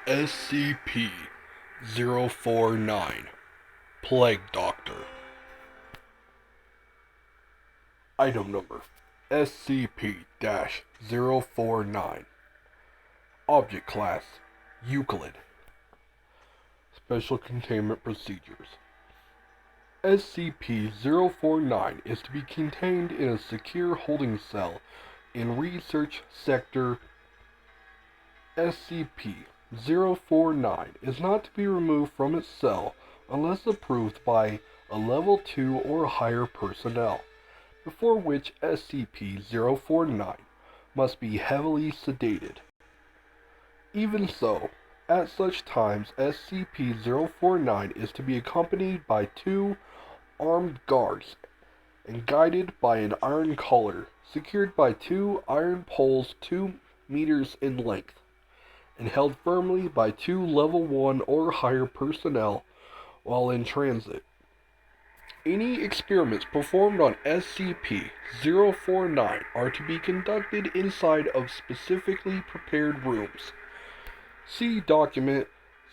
SCP-049 Plague Doctor. Item Number SCP-049. Object Class Euclid. Special Containment Procedures. SCP-049 is to be contained in a secure holding cell in Research Sector. SCP-049 is not to be removed from its cell unless approved by a Level 2 or higher personnel, before which SCP-049 must be heavily sedated. Even so, at such times, SCP-049 is to be accompanied by 2 armed guards and guided by an iron collar, secured by 2 iron poles 2 meters in length, and held firmly by 2 Level 1 or higher personnel while in transit. Any experiments performed on SCP-049 are to be conducted inside of specifically prepared rooms. See Document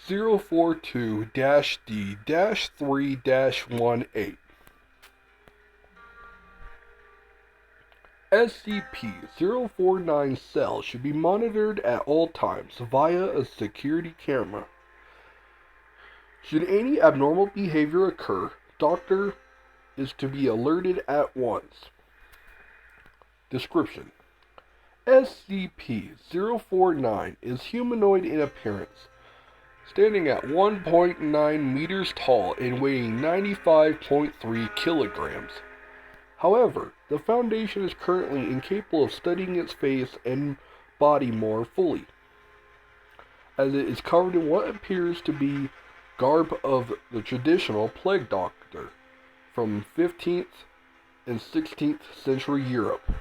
042-D-3-18. SCP-049 cell should be monitored at all times via a security camera. Should any abnormal behavior occur, Doctor is to be alerted at once. Description: SCP-049 is humanoid in appearance, standing at 1.9 meters tall and weighing 95.3 kilograms. However, the Foundation is currently incapable of studying its face and body more fully, as it is covered in what appears to be garb of the traditional Plague Doctor from 15th and 16th century Europe.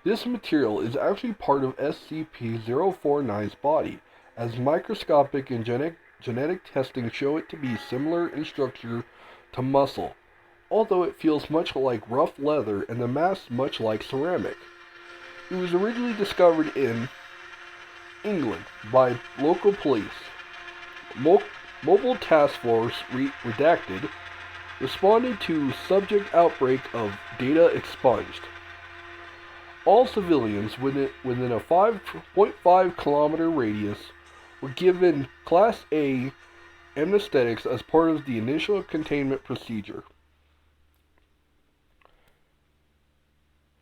This material is actually part of SCP-049's body, as microscopic and genetic testing show it to be similar in structure to muscle, although it feels much like rough leather and the mass much like ceramic. It was originally discovered in England by local police. Mobile Task Force redacted responded to subject outbreak of data expunged. All civilians within a 5.5 kilometer radius were given Class A anesthetics as part of the initial containment procedure.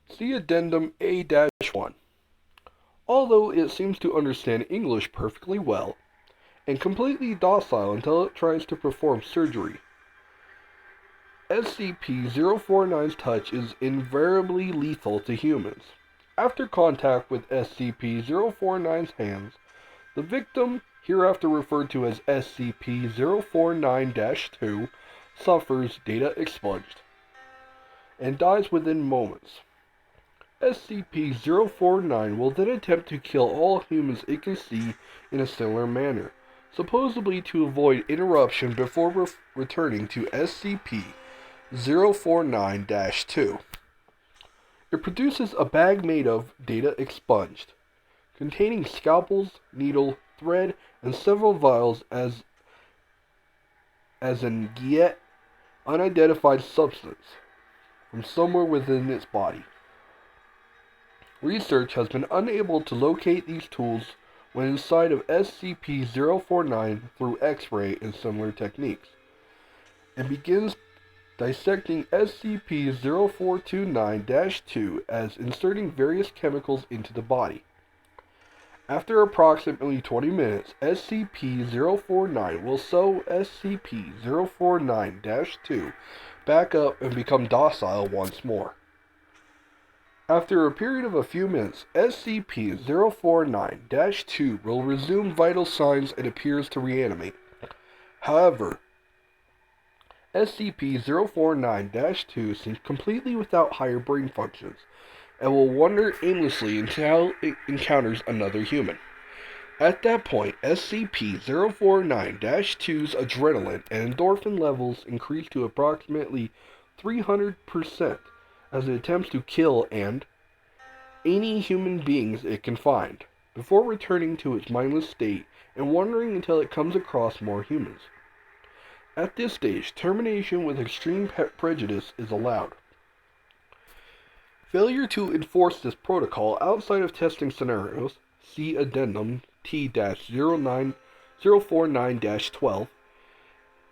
See Addendum A-1. Although it seems to understand English perfectly well, and completely docile until it tries to perform surgery, SCP-049's touch is invariably lethal to humans. After contact with SCP-049's hands, the victim, hereafter referred to as SCP-049-2, suffers data expunged and dies within moments. SCP-049 will then attempt to kill all humans it can see in a similar manner, supposedly to avoid interruption before returning to SCP-049-2. It produces a bag made of data expunged, containing scalpels, needle, thread, and several vials as an yet unidentified substance from somewhere within its body. Research has been unable to locate these tools when inside of SCP-049 through X-ray and similar techniques, and begins dissecting SCP-0429-2 as inserting various chemicals into the body. After approximately 20 minutes, SCP-049 will sew SCP-049-2 back up and become docile once more. After a period of a few minutes, SCP-049-2 will resume vital signs and appears to reanimate. However, SCP-049-2 seems completely without higher brain functions, and will wander aimlessly until it encounters another human. At that point, SCP-049-2's adrenaline and endorphin levels increase to approximately 300% as it attempts to kill any human beings it can find, before returning to its mindless state and wandering until it comes across more humans. At this stage, termination with extreme prejudice is allowed. Failure to enforce this protocol outside of testing scenarios, see Addendum T-049-12,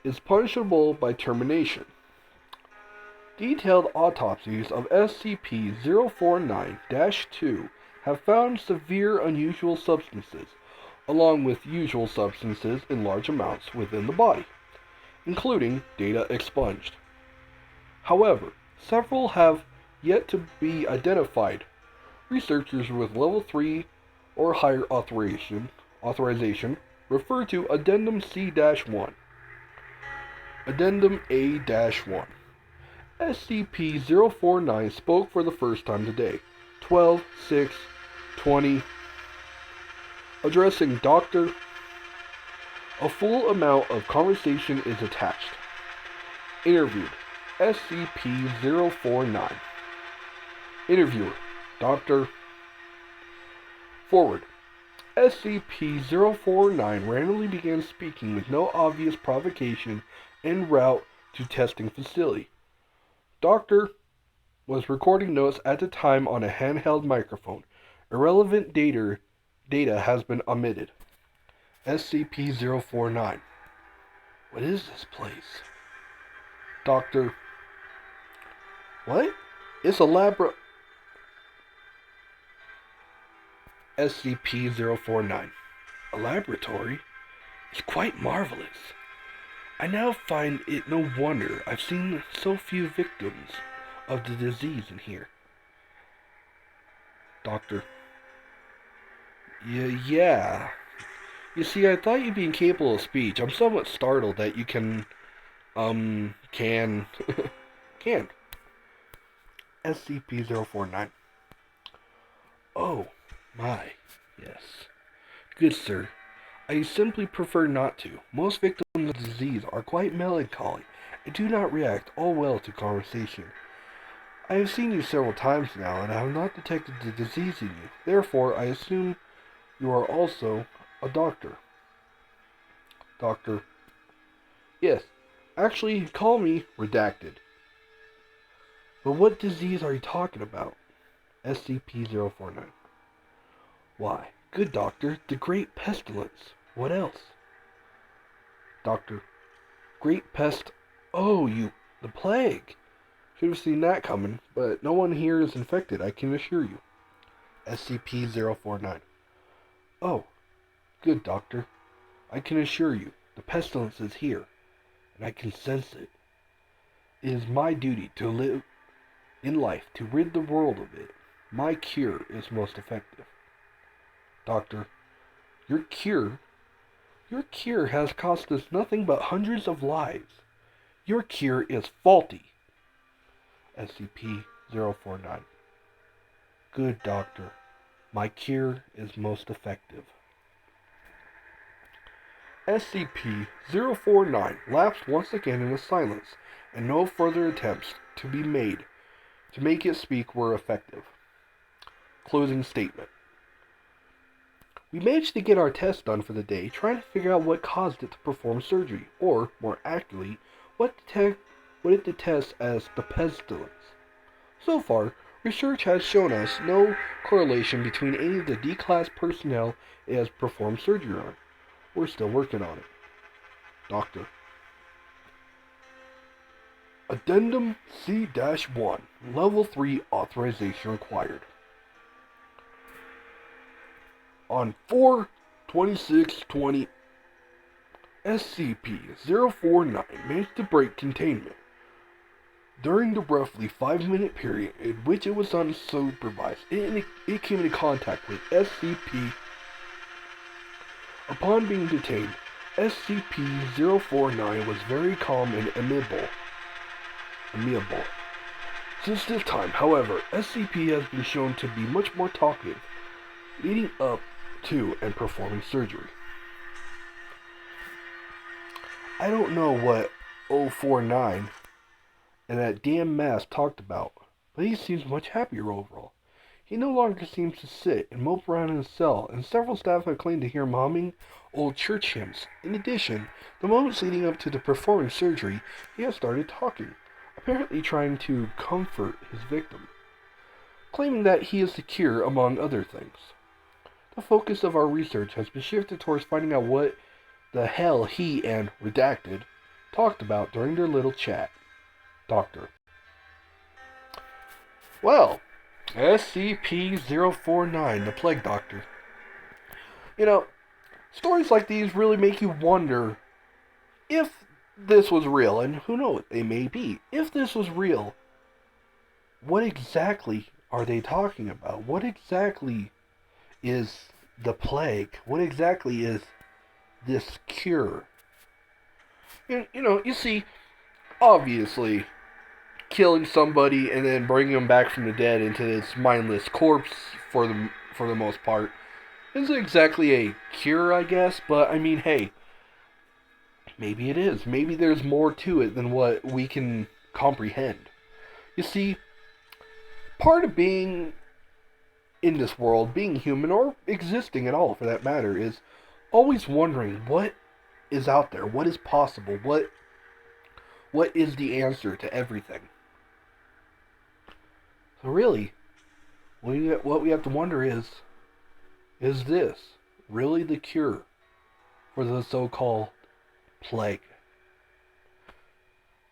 is punishable by termination. Detailed autopsies of SCP-049-2 have found severe unusual substances, along with usual substances in large amounts within the body, including data expunged. However, several have yet to be identified. Researchers with Level 3 or higher authorization refer to Addendum C-1. Addendum A-1. SCP-049 spoke for the first time today, 12/6/20, addressing Dr. A full amount of conversation is attached. Interviewed, SCP-049. Interviewer, Dr. Forward. SCP-049 randomly began speaking with no obvious provocation en route to testing facility. Doctor was recording notes at the time on a handheld microphone. Irrelevant data has been omitted. SCP-049. What is this place? Doctor. What? It's a SCP-049. A laboratory? It's quite marvelous. I now find it no wonder I've seen so few victims of the disease in here. Doctor. Yeah. You see, I thought you'd be incapable of speech. I'm somewhat startled that you can. SCP-049. Oh, my. Yes. Good sir. I simply prefer not to. Most victims of the disease are quite melancholy and do not react all well to conversation. I have seen you several times now, and I have not detected the disease in you. Therefore, I assume you are also a doctor. Doctor. Yes. Actually, call me Redacted. But what disease are you talking about? SCP-049. Why, good doctor, the Great Pestilence. What else? Doctor. Great Pest. Oh, the plague. Should have seen that coming, but no one here is infected, I can assure you. SCP-049. Oh, good doctor. I can assure you, the pestilence is here, and I can sense it. It is my duty to live in life, to rid the world of it. My cure is most effective. Doctor, your cure has cost us nothing but hundreds of lives. Your cure is faulty. SCP-049. Good doctor, my cure is most effective. SCP-049 lapsed once again into silence, and no further attempts to be made to make it speak were effective. Closing statement. We managed to get our test done for the day, trying to figure out what caused it to perform surgery, or, more accurately, what it detests as the pestilence. So far, research has shown us no correlation between any of the D-Class personnel it has performed surgery on. We're still working on it. Doctor. Addendum C-1, Level 3 authorization required. On 4/26/20, SCP-049 managed to break containment. During the roughly 5-minute period in which it was unsupervised, it came into contact with SCP. Upon being detained, SCP-049 was very calm and amiable. Since this time, however, SCP has been shown to be much more talkative, leading up to and performing surgery. I don't know what 049 and that damn mask talked about, but he seems much happier overall. He no longer seems to sit and mope around in his cell, and several staff have claimed to hear him humming old church hymns. In addition, the moments leading up to the performing surgery, he has started talking, apparently trying to comfort his victim, claiming that he is the cure, among other things. The focus of our research has been shifted towards finding out what the hell he and Redacted talked about during their little chat. Doctor. Well, SCP-049, the Plague Doctor. You know, stories like these really make you wonder if this was real, and who knows, they may be. If this was real, what exactly are they talking about? What exactly is the plague? What exactly is this cure? You see, obviously, killing somebody and then bringing them back from the dead into this mindless corpse for the most part isn't exactly a cure, I guess. But I mean, hey, maybe it is. Maybe there's more to it than what we can comprehend. You see, part of being in this world, being human, or existing at all for that matter, is always wondering what is out there, what is possible, what is the answer to everything. So really, what we have to wonder is this really the cure for the so-called plague?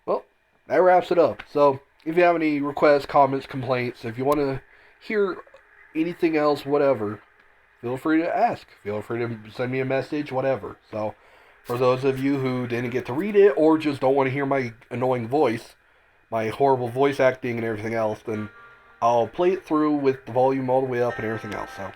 Well, that wraps it up. So, if you have any requests, comments, complaints, if you want to hear anything else, whatever, feel free to ask. Feel free to send me a message, whatever. So, for those of you who didn't get to read it, or just don't want to hear my annoying voice, my horrible voice acting and everything else, then I'll play it through with the volume all the way up and everything else. So,